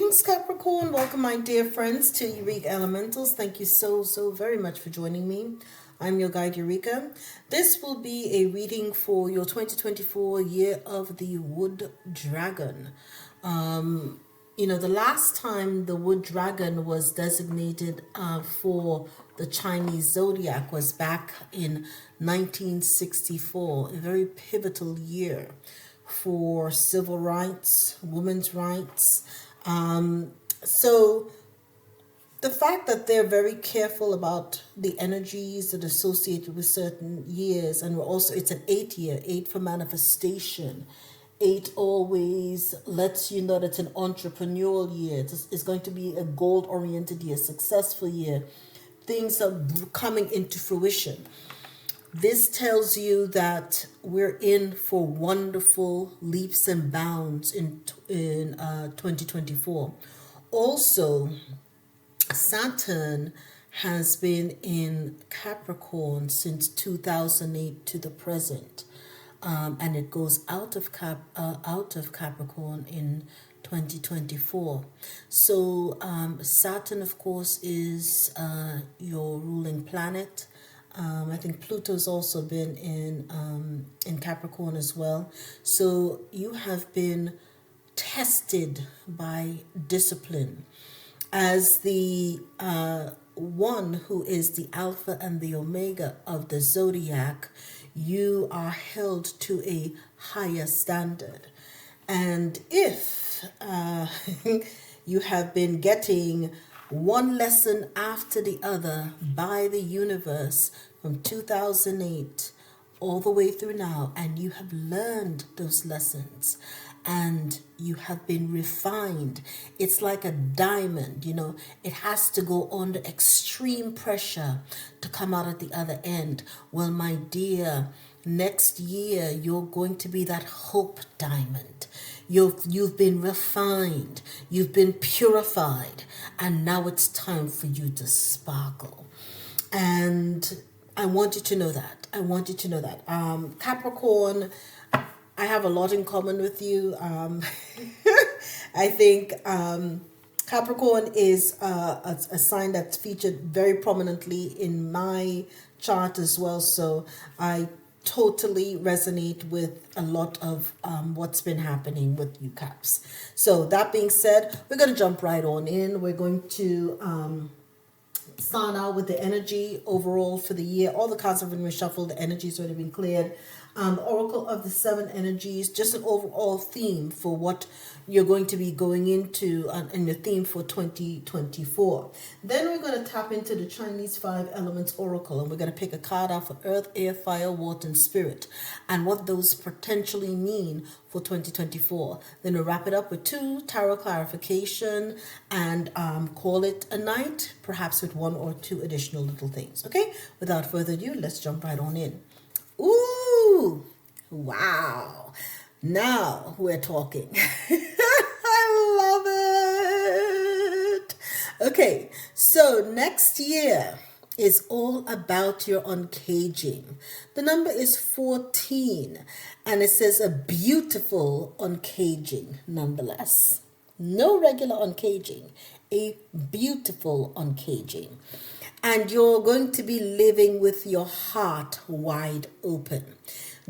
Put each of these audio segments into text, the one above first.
Greetings, Capricorn. Welcome, my dear friends, to Eureka Elementals. Thank you so very much for joining me. I'm your guide, Eureka. This will be a reading for your 2024 year of the Wood Dragon. The last time the Wood Dragon was designated for the Chinese zodiac was back in 1964, a very pivotal year for civil rights, women's rights. So the fact that they're very careful about the energies that are associated with certain years, and it's an 8 year, 8 for manifestation. 8 always lets you know that it's an entrepreneurial year. It's going to be a goal-oriented year, successful year. Things are coming into fruition. This tells you that we're in for wonderful leaps and bounds in 2024. Also, Saturn has been in Capricorn since 2008 to the present, and it goes out of Capricorn in 2024. So Saturn, of course, is your ruling planet. I think Pluto's also been in Capricorn as well. So you have been tested by discipline. As the one who is the Alpha and the Omega of the zodiac, you are held to a higher standard. And if you have been getting one lesson after the other by the universe from 2008 all the way through now, and you have learned those lessons and you have been refined. It's like a diamond, it has to go under extreme pressure to come out at the other end. Well, my dear, next year you're going to be that hope diamond. You've been refined, you've been purified, and now it's time for you to sparkle. And I want you to know that. Capricorn, I have a lot in common with you. I think Capricorn is a sign that's featured very prominently in my chart as well. So I totally resonate with a lot of what's been happening with you, Caps. So that being said, we're going to jump right on in. We're going to start out with the energy overall for the year. All the cards have been reshuffled. The energy's already been cleared. The Oracle of the Seven Energies, just an overall theme for what you're going to be going into and your theme for 2024. Then we're going to tap into the Chinese 5 Elements Oracle, and we're going to pick a card out for Earth, Air, Fire, Water, and Spirit, and what those potentially mean for 2024. Then we'll wrap it up with 2 tarot clarification and call it a night, perhaps with 1 or 2 additional little things. Okay, without further ado, let's jump right on in. Ooh, wow. Now we're talking. I love it. Okay, so next year is all about your uncaging. The number is 14, and it says a beautiful uncaging nonetheless. No regular uncaging, a beautiful uncaging. And you're going to be living with your heart wide open.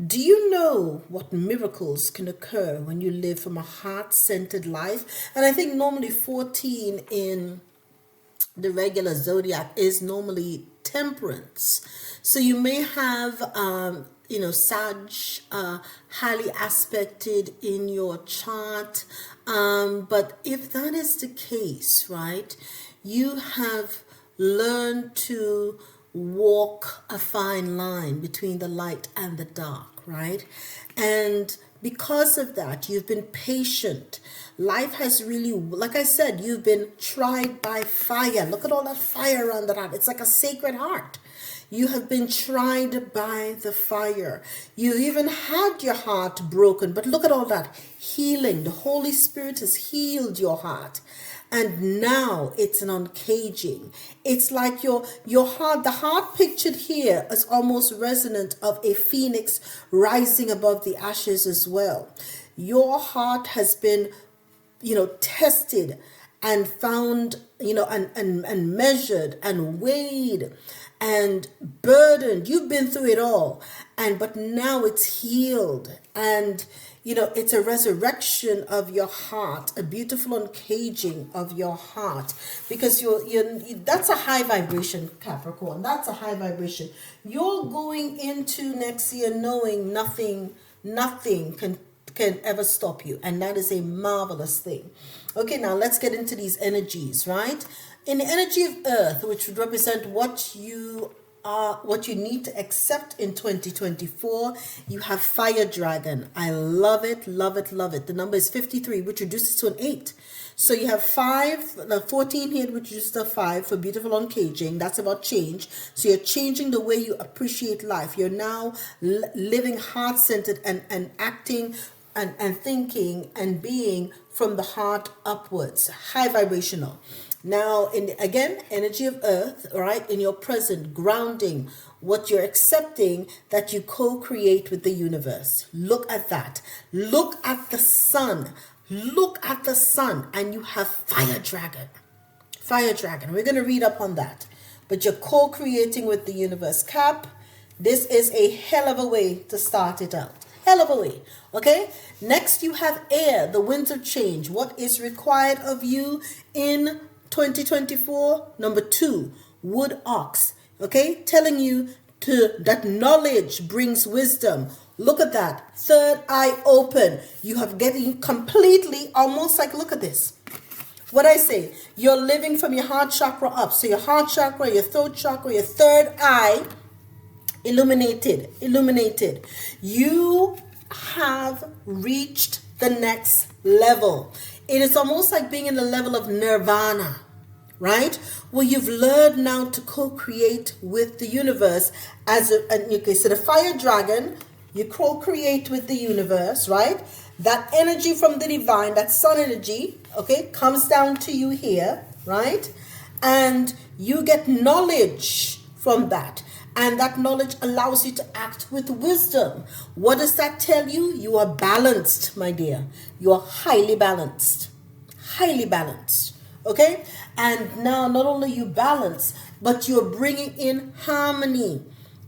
Do you know what miracles can occur when you live from a heart-centered life? And I think normally 14 in the regular zodiac is normally temperance. So you may have, Sag highly aspected in your chart. But if that is the case, right, you have learn to walk a fine line between the light and the dark, right? And because of that, you've been patient. Life has really, like I said, you've been tried by fire. Look at all that fire around the heart. It's like a sacred heart. You have been tried by the fire. You even had your heart broken, but look at all that healing. The Holy Spirit has healed your heart. And now it's an uncaging. It's like your heart, the heart pictured here is almost resonant of a phoenix rising above the ashes as well. Your heart has been, tested and found, and measured and weighed and burdened. You've been through it all. But now it's healed. And it's a resurrection of your heart, a beautiful uncaging of your heart, because that's a high vibration, Capricorn. That's a high vibration. You're going into next year knowing nothing can ever stop you, and that is a marvelous thing. Okay, now let's get into these energies, right? In the energy of earth, which would represent what you need to accept in 2024, you have fire dragon. I love it, love it, love it. The number is 53, which reduces to an 8. So you have 14 here, which reduces to 5 for beautiful uncaging. That's about change. So you're changing the way you appreciate life. You're now living heart-centered and acting and thinking and being from the heart upwards. High vibrational. Now, again, energy of earth, right? In your present, grounding what you're accepting that you co-create with the universe. Look at that. Look at the sun. Look at the sun, and you have fire dragon. Fire dragon. We're going to read up on that. But you're co-creating with the universe. Cap, this is a hell of a way to start it out. Hell of a way. Okay? Next, you have air, the winds of change. What is required of you in 2024? Number 2, wood ox. Okay, telling you that knowledge brings wisdom. Look at that. Third eye open. You have getting completely, almost like, look at this. What I say, you're living from your heart chakra up. So your heart chakra, your throat chakra, your third eye illuminated. You have reached the next level. It is almost like being in the level of nirvana, right? Where you've learned now to co-create with the universe. So the fire dragon, you co-create with the universe, right? That energy from the divine, that sun energy, okay, comes down to you here, right? And you get knowledge from that. And that knowledge allows you to act with wisdom. What does that tell you? You are balanced, my dear. You are highly balanced. Highly balanced. Okay? And now not only you balance, but you're bringing in harmony,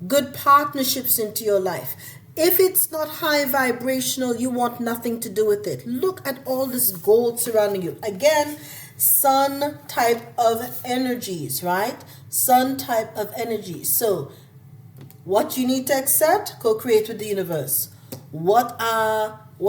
good partnerships into your life. If it's not high vibrational, you want nothing to do with it. Look at all this gold surrounding you. Again, sun type of energies, right? Sun type of energies. So what you need to accept, co-create with the universe. What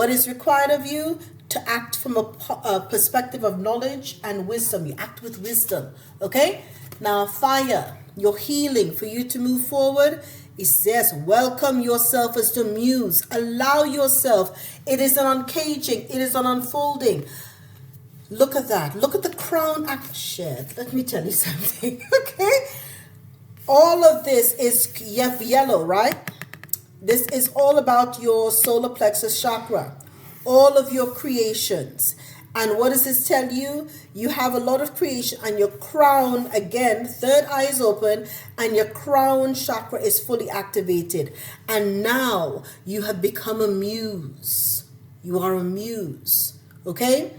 is required of you? To act from a perspective of knowledge and wisdom. You act with wisdom. Okay? Now fire, your healing for you to move forward. It says, welcome yourself as the muse. Allow yourself. It is an uncaging. It is an unfolding. Look at that. Look at the crown action. Let me tell you something. Okay? All of this is yellow, right? This is all about your solar plexus chakra. All of your creations. And what does this tell you? You have a lot of creation, and your crown, again, third eye is open, and your crown chakra is fully activated. And now you have become a muse. You are a muse. Okay?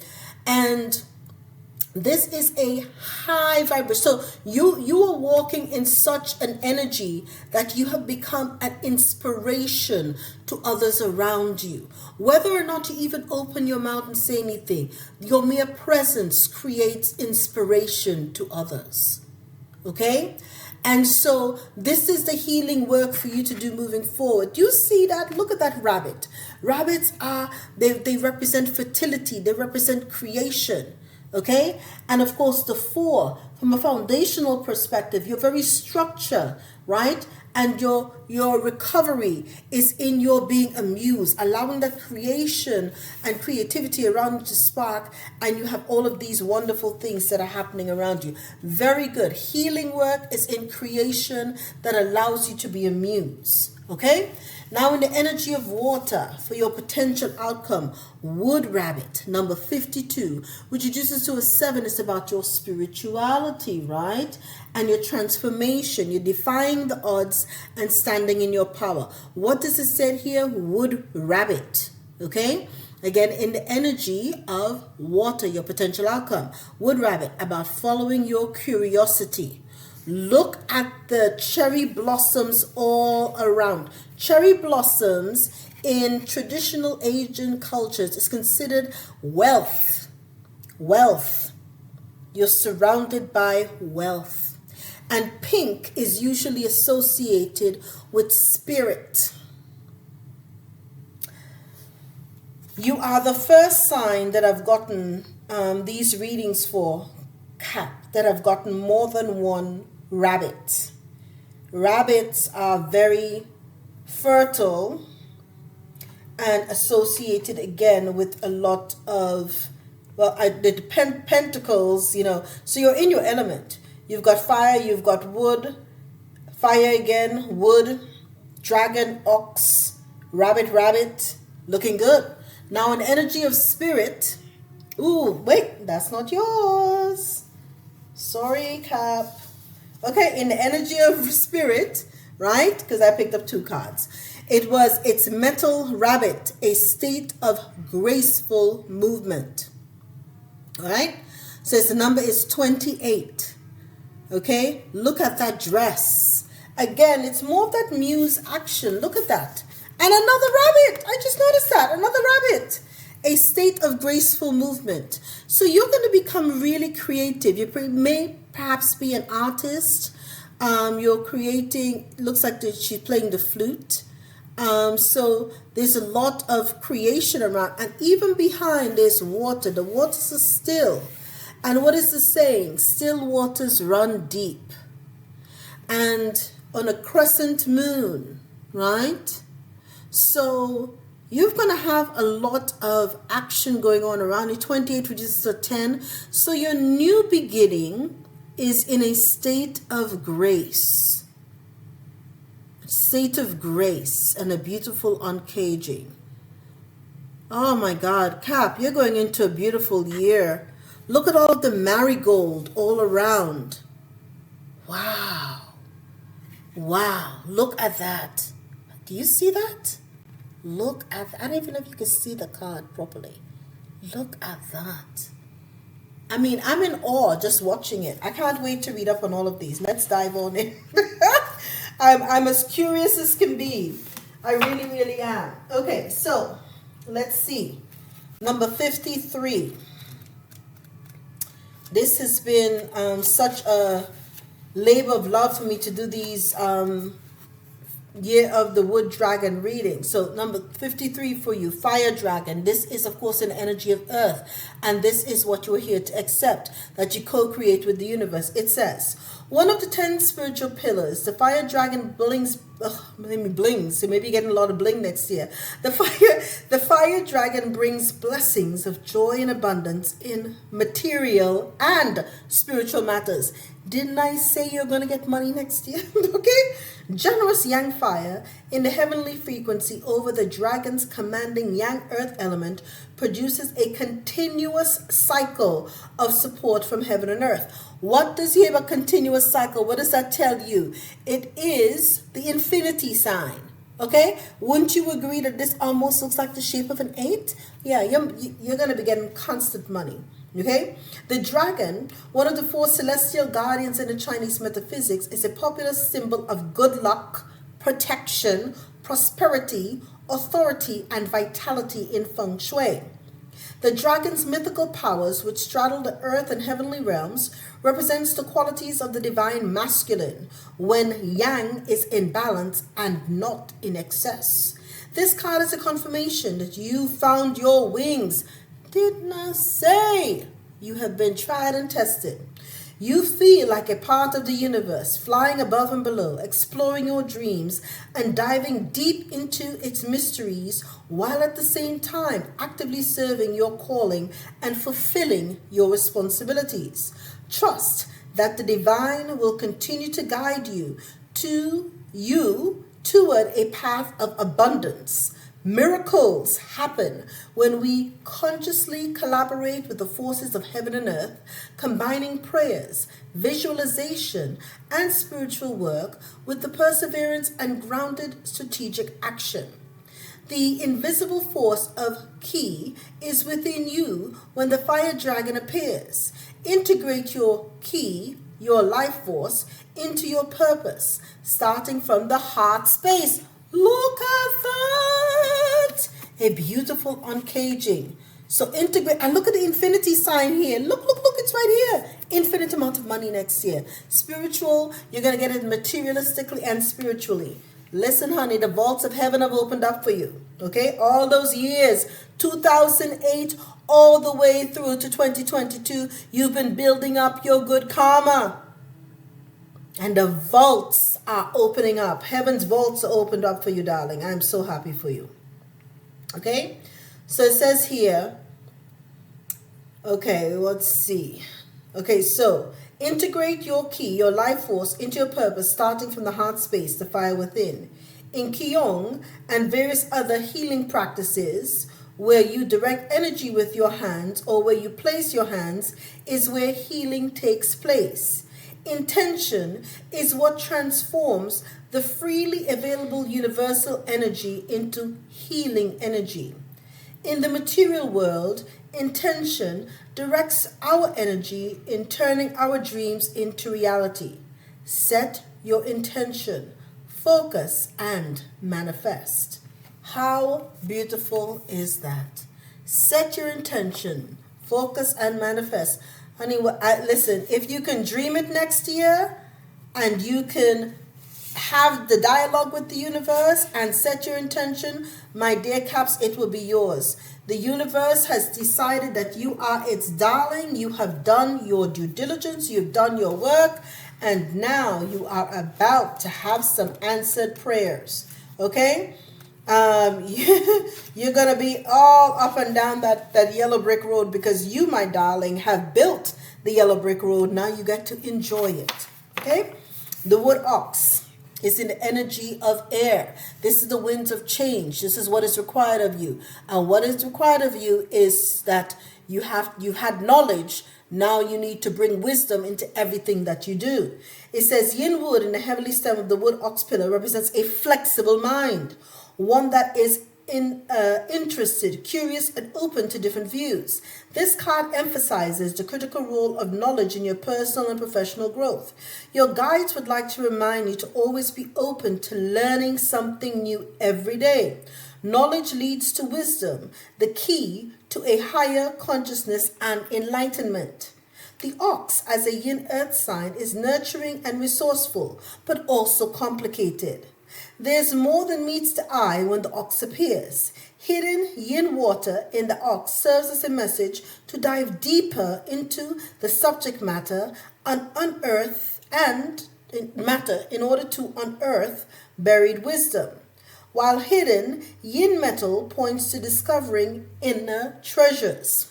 And this is a high vibration. So you are walking in such an energy that you have become an inspiration to others around you. Whether or not you even open your mouth and say anything, your mere presence creates inspiration to others. Okay? And so this is the healing work for you to do moving forward. You see that? Look at that rabbit. Rabbits they represent fertility. They represent creation. Okay? And of course, the 4, from a foundational perspective, your very structure, right? And your recovery is in your being a muse, allowing that creation and creativity around you to spark, and you have all of these wonderful things that are happening around you. Very good. Healing work is in creation that allows you to be a muse. Okay? Now in the energy of water, for your potential outcome, wood rabbit, number 52, which reduces to a 7, is about your spirituality, right? And your transformation. You're defying the odds and standing in your power. What does it say here? Wood rabbit. Okay? Again, in the energy of water, your potential outcome. Wood rabbit, about following your curiosity. Look at the cherry blossoms all around. Cherry blossoms in traditional Asian cultures is considered wealth. Wealth. You're surrounded by wealth. And pink is usually associated with spirit. You are the first sign that I've gotten these readings for, Cap, that I've gotten more than one rabbit. Rabbits are very fertile and associated again with a lot of, well, the pentacles, so you're in your element. You've got fire, you've got wood, fire again, wood, dragon, ox, rabbit, looking good. Now an energy of spirit. Ooh, wait, that's not yours. Sorry, Cap. Okay, in the energy of spirit, right? Because I picked up 2 cards. It's metal rabbit, a state of graceful movement. All right? So the number is 28. Okay? Look at that dress. Again, it's more of that Muse action. Look at that. And another rabbit. I just noticed that. Another rabbit. A state of graceful movement. So you're going to become really creative. You may perhaps be an artist. You're creating, looks like she's playing the flute. So there's a lot of creation around. And even behind there's water. The waters are still. And what is the saying? Still waters run deep. And on a crescent moon, right? So you're going to have a lot of action going on around you. 28, which is a 10. So your new beginning is in a state of grace. State of grace and a beautiful uncaging. Oh my God, Cap, you're going into a beautiful year. Look at all of the marigold all around. Wow. Wow, look at that. Do you see that? Look at that. I don't even know if you can see the card properly. Look at that. I mean, I'm in awe just watching it. I can't wait to read up on all of these. Let's dive on in. I'm as curious as can be. I really, really am. Okay, so let's see. Number 53. This has been such a labor of love for me to do these Year of the Wood Dragon reading. So number 53 for you, Fire Dragon. This is, of course, an energy of earth. And this is what you're here to accept, that you co-create with the universe. It says, one of the 10 spiritual pillars, the Fire Dragon blings, blings, so maybe getting a lot of bling next year. The fire Dragon brings blessings of joy and abundance in material and spiritual matters. Didn't I say you're going to get money next year? Okay? Generous yang fire in the heavenly frequency over the dragon's commanding yang earth element produces a continuous cycle of support from heaven and earth. What does he have a continuous cycle? What does that tell you? It is the infinity sign. Okay? Wouldn't you agree that this almost looks like the shape of an 8? Yeah, you're going to be getting constant money. Okay? The dragon, one of the 4 celestial guardians in the Chinese metaphysics, is a popular symbol of good luck, protection, prosperity, authority, and vitality in feng shui. The dragon's mythical powers, which straddle the earth and heavenly realms, represents the qualities of the divine masculine when yang is in balance and not in excess. This card is a confirmation that you found your wings. Didn't I say you have been tried and tested? You feel like a part of the universe, flying above and below, exploring your dreams and diving deep into its mysteries, while at the same time actively serving your calling and fulfilling your responsibilities. Trust that the divine will continue to guide you toward a path of abundance. Miracles happen when we consciously collaborate with the forces of heaven and earth, combining prayers, visualization, and spiritual work with the perseverance and grounded strategic action. The invisible force of Ki is within you when the fire dragon appears. Integrate your Ki, your life force, into your purpose, starting from the heart space. Look at that! A beautiful uncaging. So integrate, and look at the infinity sign here. Look, it's right here. Infinite amount of money next year. Spiritual, you're going to get it materialistically and spiritually. Listen, honey, the vaults of heaven have opened up for you. Okay? All those years, 2008 all the way through to 2022, you've been building up your good karma. And the vaults are opening up. Heaven's vaults are opened up for you, darling. I'm so happy for you. Okay? So it says here, okay, let's see. Okay, so integrate your Ki, your life force, into your purpose, starting from the heart space, the fire within. In Qigong and various other healing practices, where you direct energy with your hands or where you place your hands, is where healing takes place. Intention is what transforms the freely available universal energy into healing energy. In the material world, intention directs our energy in turning our dreams into reality. Set your intention, focus, and manifest. How beautiful is that? Set your intention, focus, and manifest. Honey, listen, if you can dream it next year and you can have the dialogue with the universe and set your intention, my dear Caps, it will be yours. The universe has decided that you are its darling. You have done your due diligence. You've done your work. And now you are about to have some answered prayers. Okay? You're going to be all up and down that yellow brick road because you, my darling, have built the yellow brick road. Now you get to enjoy it. Okay? The wood ox is in the energy of air. This is the winds of change. This is what is required of you. And what is required of you is that you had knowledge. Now you need to bring wisdom into everything that you do. It says yin wood in the heavenly stem of the wood ox pillar represents a flexible mind, one that is interested, curious, and open to different views. This card emphasizes the critical role of knowledge in your personal and professional growth. Your guides would like to remind you to always be open to learning something new every day. Knowledge leads to wisdom, the key to a higher consciousness and enlightenment. The ox, as a yin earth sign, is nurturing and resourceful, but also complicated. There's more than meets the eye when the ox appears. Hidden yin water in the ox serves as a message to dive deeper into the subject matter and unearth matter in order to unearth buried wisdom. While hidden, yin metal points to discovering inner treasures.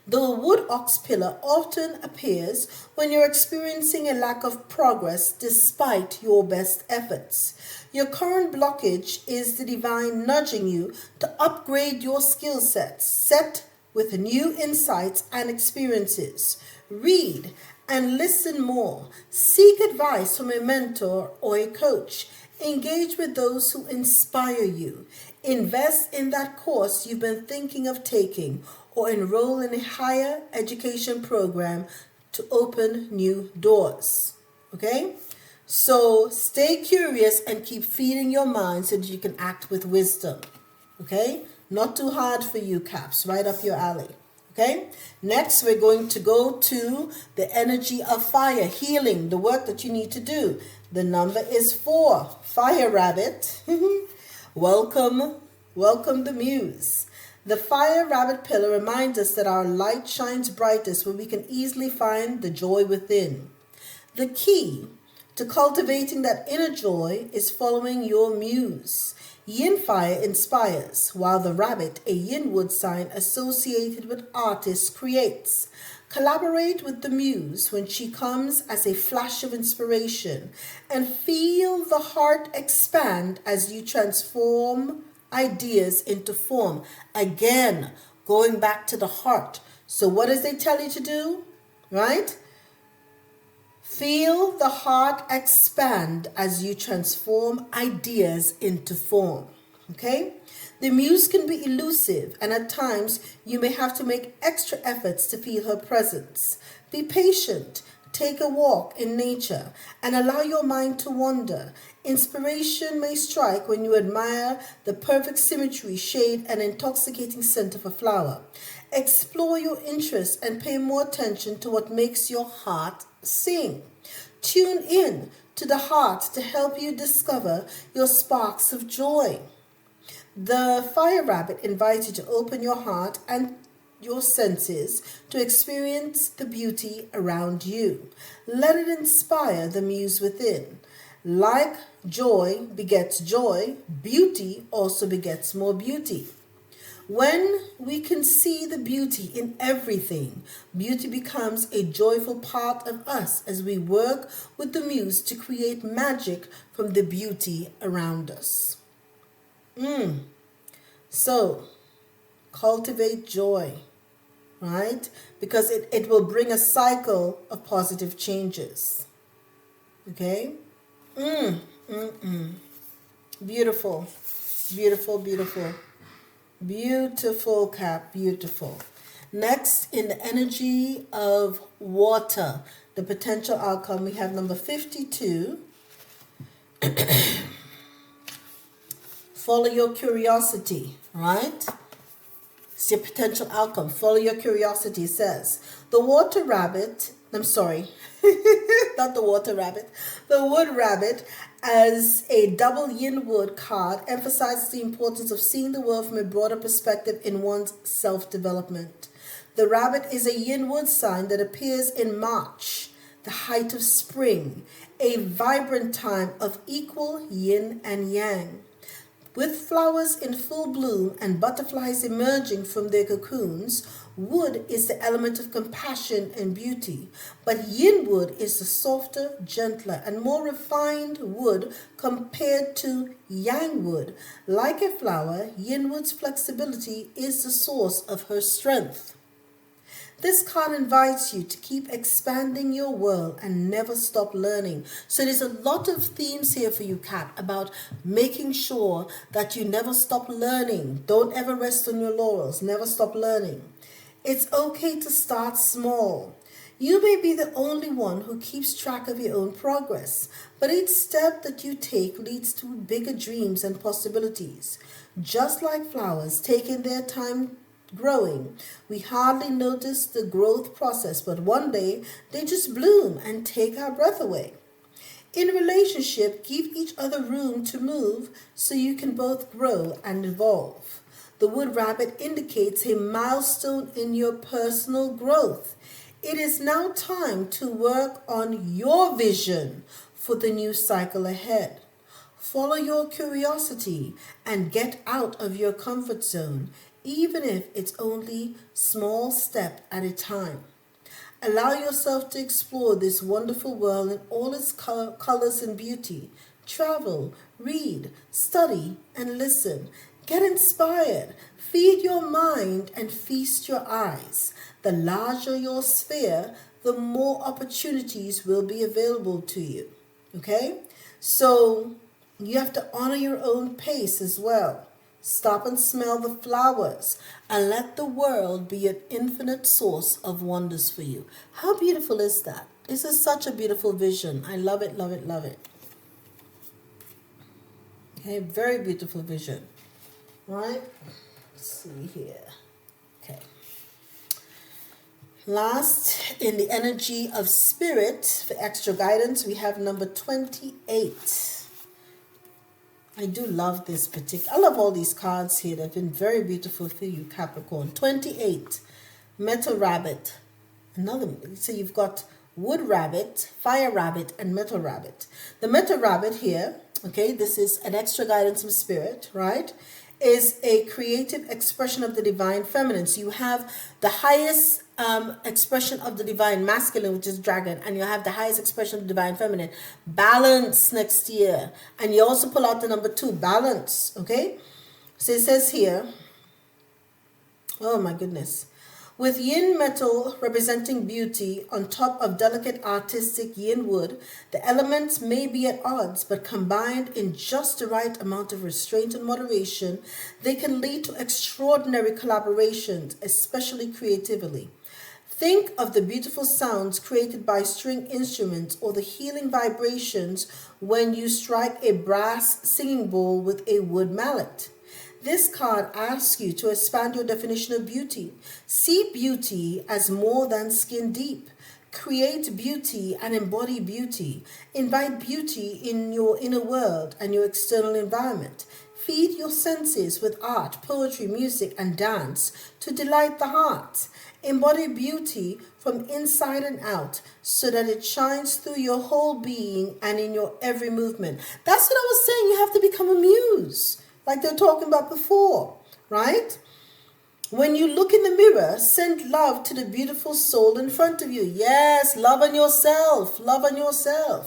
The wood ox pillar often appears when you're experiencing a lack of progress despite your best efforts. Your current blockage is the divine nudging you to upgrade your skill sets, set with new insights and experiences. Read and listen more. Seek advice from a mentor or a coach. Engage with those who inspire you. Invest in that course you've been thinking of taking, or enroll in a higher education program to open new doors. Okay? So stay curious and keep feeding your mind so that you can act with wisdom. Okay? Not too hard for you, Caps. Right up your alley. Okay? Next, we're going to go to the energy of fire, healing, the work that you need to do. The number is 4. Fire Rabbit. Welcome the Muse. The fire rabbit pillar reminds us that our light shines brightest when we can easily find the joy within. The key to cultivating that inner joy is following your muse. Yin fire inspires, while the rabbit, a yin wood sign associated with artists, creates. Collaborate with the muse when she comes as a flash of inspiration and feel the heart expand as you transform ideas into form. Again, going back to the heart. So what does they tell you to do? Right? Feel the heart expand as you transform ideas into form. Okay? The muse can be elusive, and at times you may have to make extra efforts to feel her presence. Be patient, take a walk in nature, and allow your mind to wander. Inspiration may strike when you admire the perfect symmetry, shade, and intoxicating scent of a flower. Explore your interests and pay more attention to what makes your heart sing. Tune in to the heart to help you discover your sparks of joy. The fire rabbit invites you to open your heart and your senses to experience the beauty around you. Let it inspire the muse within. Like joy begets joy, beauty also begets more beauty. When we can see the beauty in everything, beauty becomes a joyful part of us as we work with the muse to create magic from the beauty around us. So, cultivate joy, right? Because it will bring a cycle of positive changes. Okay? Beautiful. Beautiful, beautiful. Beautiful, Cap. Beautiful. Next, in the energy of water, the potential outcome, we have number 52. Follow your curiosity, right? It's your potential outcome. Follow your curiosity, says. The water rabbit, I'm sorry, not the water rabbit, the wood rabbit, as a double yin wood card, emphasizes the importance of seeing the world from a broader perspective in one's self-development. The rabbit is a yin wood sign that appears in March, the height of spring, a vibrant time of equal yin and yang. With flowers in full bloom and butterflies emerging from their cocoons, wood is the element of compassion and beauty. But yin wood is the softer, gentler, and more refined wood compared to yang wood. Like a flower, yin wood's flexibility is the source of her strength. This card invites you to keep expanding your world and never stop learning. So there's a lot of themes here for you, Kat, about making sure that you never stop learning. Don't ever rest on your laurels. Never stop learning. It's okay to start small. You may be the only one who keeps track of your own progress, but each step that you take leads to bigger dreams and possibilities. Just like flowers taking their time growing, we hardly notice the growth process, but one day they just bloom and take our breath away. In a relationship, give each other room to move so you can both grow and evolve. The wood rabbit indicates a milestone in your personal growth. It is now time to work on your vision for the new cycle ahead. Follow your curiosity and get out of your comfort zone, even if it's only small step at a time. Allow yourself to explore this wonderful world in all its colors and beauty. Travel, read, study, and listen. Get inspired. Feed your mind and feast your eyes. The larger your sphere, the more opportunities will be available to you. Okay? So you have to honor your own pace as well. Stop and smell the flowers and let the world be an infinite source of wonders for you. How beautiful is that? This is such a beautiful vision. I love it, love it, love it. Okay, very beautiful vision. Right? Let's see here. Okay. Last, in the energy of spirit, for extra guidance, we have number 28. I do love this particular. I love all these cards here. They've been very beautiful for you, Capricorn. 28, metal rabbit. Another. So you've got wood rabbit, fire rabbit, and metal rabbit. The metal rabbit here, okay, this is an extra guidance from spirit, right? Is a creative expression of the divine feminine. So you have the highest expression of the divine masculine, which is dragon, and you have the highest expression of the divine feminine. Balance next year. And you also pull out the number 2, balance, okay? So it says here, oh my goodness. With yin metal representing beauty on top of delicate artistic yin wood, the elements may be at odds, but combined in just the right amount of restraint and moderation, they can lead to extraordinary collaborations, especially creatively. Think of the beautiful sounds created by string instruments or the healing vibrations when you strike a brass singing bowl with a wood mallet. This card asks you to expand your definition of beauty. See beauty as more than skin deep. Create beauty and embody beauty. Invite beauty in your inner world and your external environment. Feed your senses with art, poetry, music, and dance to delight the heart. Embody beauty from inside and out so that it shines through your whole being and in your every movement. That's what I was saying. You have to become a muse, like they're talking about before, right? When you look in the mirror, send love to the beautiful soul in front of you. Yes, love on yourself,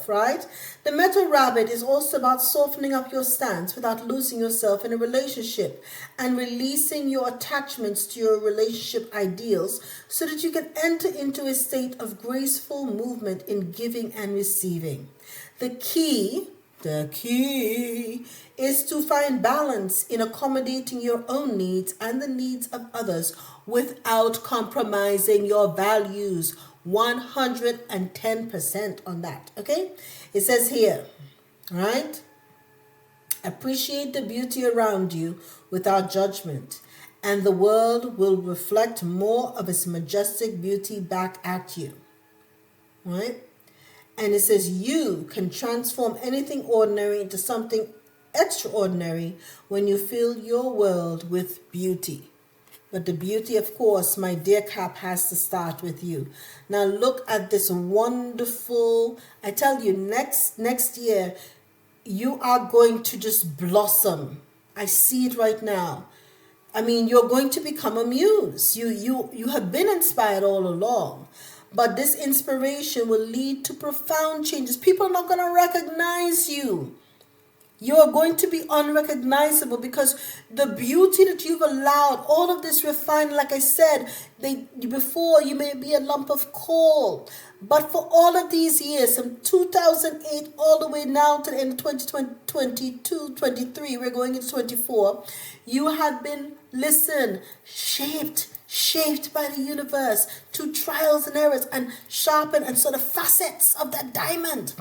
right? The metal rabbit is also about softening up your stance without losing yourself in a relationship and releasing your attachments to your relationship ideals so that you can enter into a state of graceful movement in giving and receiving. The key is to find balance in accommodating your own needs and the needs of others without compromising your values. 110% on that, okay? It says here, right? Appreciate the beauty around you without judgment, and the world will reflect more of its majestic beauty back at you, right? And it says you can transform anything ordinary into something extraordinary when you fill your world with beauty. But the beauty, of course, my dear Cap, has to start with you. Now look at this wonderful, I tell you, next year, you are going to just blossom. I see it right now. I mean, you're going to become a muse. You have been inspired all along. But this inspiration will lead to profound changes. People are not going to recognize you. You are going to be unrecognizable because the beauty that you've allowed, all of this refined, like I said, before you may be a lump of coal. But for all of these years, from 2008 all the way now to the end of 2022, 23, we're going into 24, you have been, shaped by the universe to trials and errors and sharpened and sort of facets of that diamond.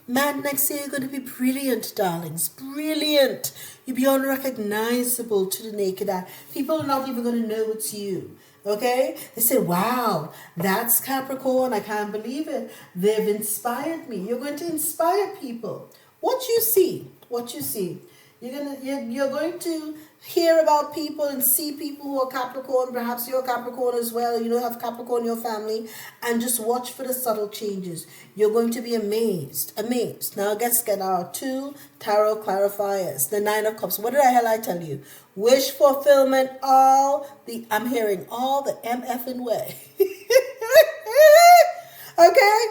Man, next year you're going to be brilliant, darlings. Brilliant. You'll be unrecognizable to the naked eye. People are not even going to know it's you. Okay? They say, wow, that's Capricorn. I can't believe it. They've inspired me. You're going to inspire people. What you see. You're going to hear about people and see people who are Capricorn. Perhaps you're Capricorn as well. You don't have Capricorn in your family. And just watch for the subtle changes. You're going to be amazed. Now let's get our 2 tarot clarifiers. The 9 of Cups. What did the hell I tell you? Wish fulfillment, I'm hearing all the MFing way. Okay?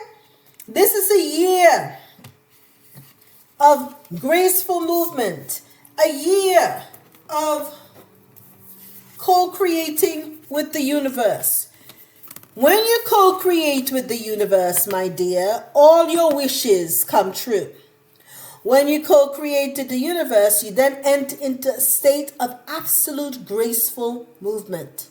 This is a year of graceful movement, a year of co-creating with the universe. When you co-create with the universe, my dear, all your wishes come true. When you co-create with the universe, you then enter into a state of absolute graceful movement.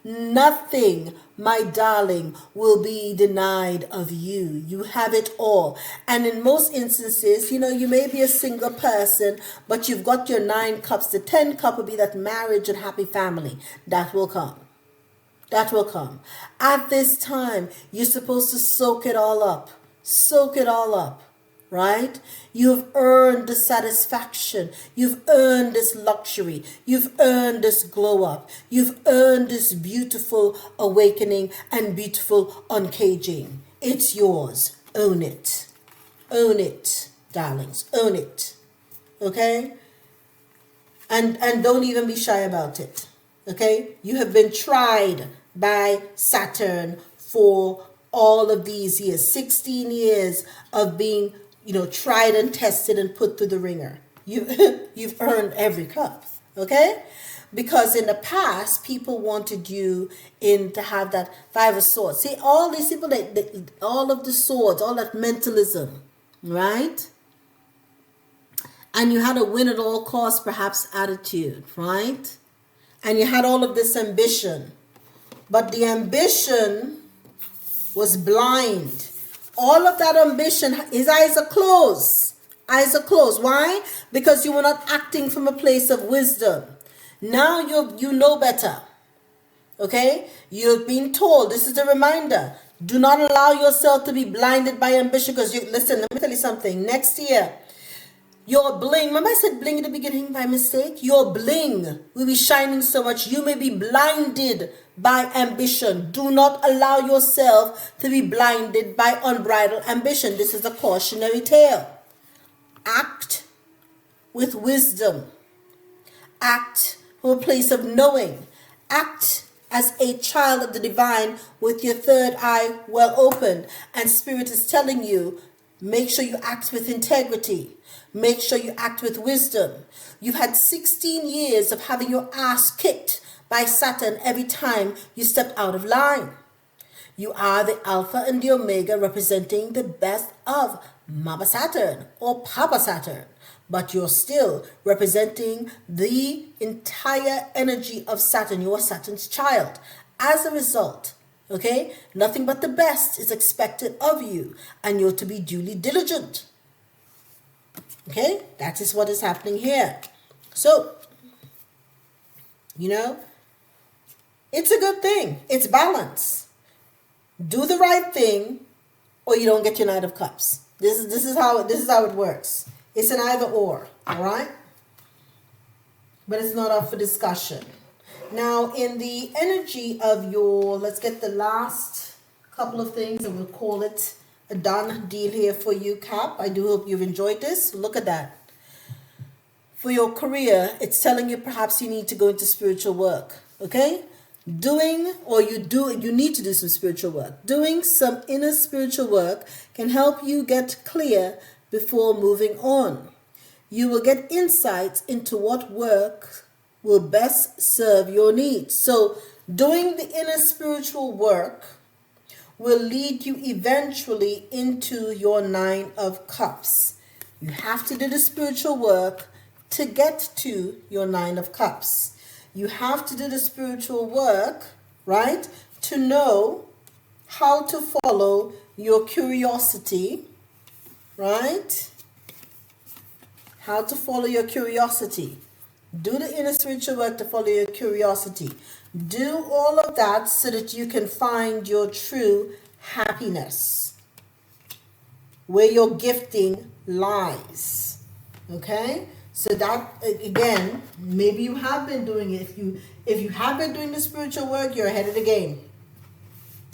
Nothing, my darling, will be denied of you. You have it all. And in most instances, you may be a single person, but you've got your 9 cups. The 10 cup will be that marriage and happy family. That will come. At this time, you're supposed to soak it all up. Right? You've earned the satisfaction. You've earned this luxury. You've earned this glow up. You've earned this beautiful awakening and beautiful uncaging. It's yours. Own it. Own it, darlings. Own it. Okay? And don't even be shy about it. Okay? You have been tried by Saturn for all of these years. 16 years of being tried and tested and put through the ringer. You've earned every cup, okay? Because in the past, people wanted you in to have that Five of Swords. See, all these people, all of the swords, all that mentalism, right? And you had a win at all costs, perhaps, attitude, right? And you had all of this ambition. But the ambition was blind. All of that ambition, his eyes are closed. Eyes are closed. Why? Because you were not acting from a place of wisdom. Now you know better. Okay? You've been told. This is the reminder. Do not allow yourself to be blinded by ambition. Because listen, let me tell you something. Next year, your bling, remember I said bling in the beginning by mistake? Your bling will be shining so much you may be blinded by ambition. Do not allow yourself to be blinded by unbridled ambition. This is a cautionary tale. Act with wisdom. Act from a place of knowing. Act as a child of the divine with your third eye well opened. And Spirit is telling you, make sure you act with integrity. Make sure you act with wisdom. You've had 16 years of having your ass kicked by Saturn every time you stepped out of line. You are the Alpha and the Omega, representing the best of Mama Saturn or Papa Saturn. But you're still representing the entire energy of Saturn. You are Saturn's child. As a result, okay, nothing but the best is expected of you, and you're to be duly diligent. Okay, that is what is happening here. So, it's a good thing. It's balance. Do the right thing, or you don't get your Knight of Cups. This is how it works. It's an either or, all right? But it's not up for discussion. Now, in the energy of let's get the last couple of things, and we'll call it a done deal here for you, Cap. I do hope you've enjoyed this. Look at that. For your career, it's telling you perhaps you need to go into spiritual work, okay? You need to do some spiritual work. Doing some inner spiritual work can help you get clear before moving on. You will get insights into what work will best serve your needs. So doing the inner spiritual work will lead you eventually into your Nine of Cups. You have to do the spiritual work to get to your Nine of Cups. You have to do the spiritual work, right, to know how to follow your curiosity, right? How to follow your curiosity. Do the inner spiritual work to follow your curiosity. Do all of that so that you can find your true happiness, where your gifting lies. Okay? So that, again, maybe you have been doing it. If you have been doing the spiritual work, you're ahead of the game.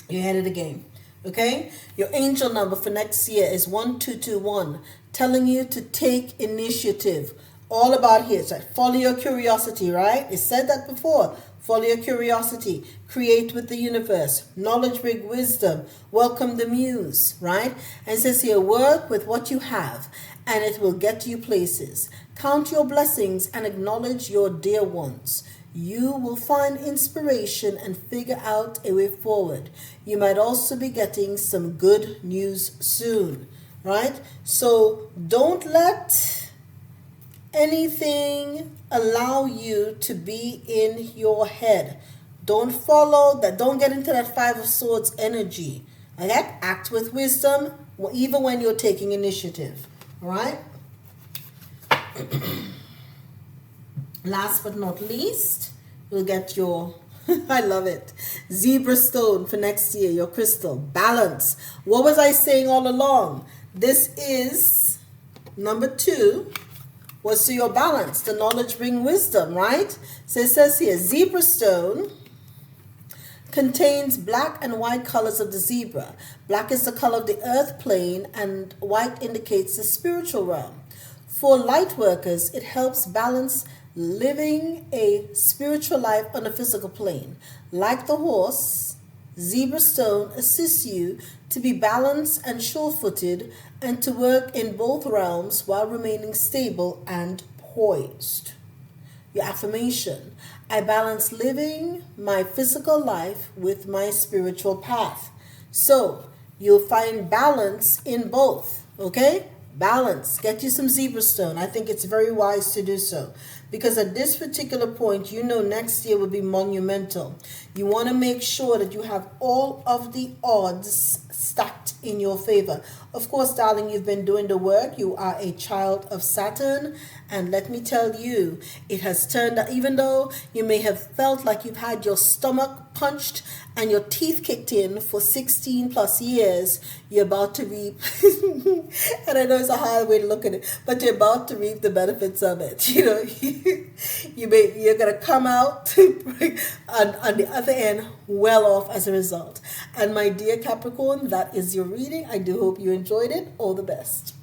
You're ahead of the game. Okay? Your angel number for next year is 1221, telling you to take initiative. All about here. So follow your curiosity, right? It said that before. Follow your curiosity. Create with the universe. Knowledge, bring wisdom. Welcome the muse, right? And it says here, work with what you have, and it will get you places. Count your blessings and acknowledge your dear ones. You will find inspiration and figure out a way forward. You might also be getting some good news soon, right? So don't let anything allow you to be in your head. Don't follow that. Don't get into that Five of Swords energy. Okay? Act with wisdom, even when you're taking initiative. All right? Last but not least, you'll get your, I love it, zebra stone for next year, your crystal. Balance. What was I saying all along? This is number 2. Was to your balance. The knowledge bring wisdom, right? So it says here, zebra stone contains black and white colors of the zebra. Black is the color of the earth plane, and white indicates the spiritual realm. For light workers, it helps balance living a spiritual life on a physical plane. Like the horse, zebra stone assists you to be balanced and sure-footed and to work in both realms while remaining stable and poised. Your affirmation: I balance living my physical life with my spiritual path. So you'll find balance in both, okay? Balance. Get you some zebra stone. I think it's very wise to do so. Because at this particular point, you know next year will be monumental. You want to make sure that you have all of the odds stacked in your favor. Of course, darling, you've been doing the work. You are a child of Saturn. And let me tell you, it has turned out, even though you may have felt like you've had your stomach punched and your teeth kicked in for 16 plus years, you're about to reap, and I know it's a hard way to look at it, but you're about to reap the benefits of it. You know, you're going to come out on the other end well off as a result. And my dear Capricorn, that is your reading. I do hope you enjoyed it. All the best.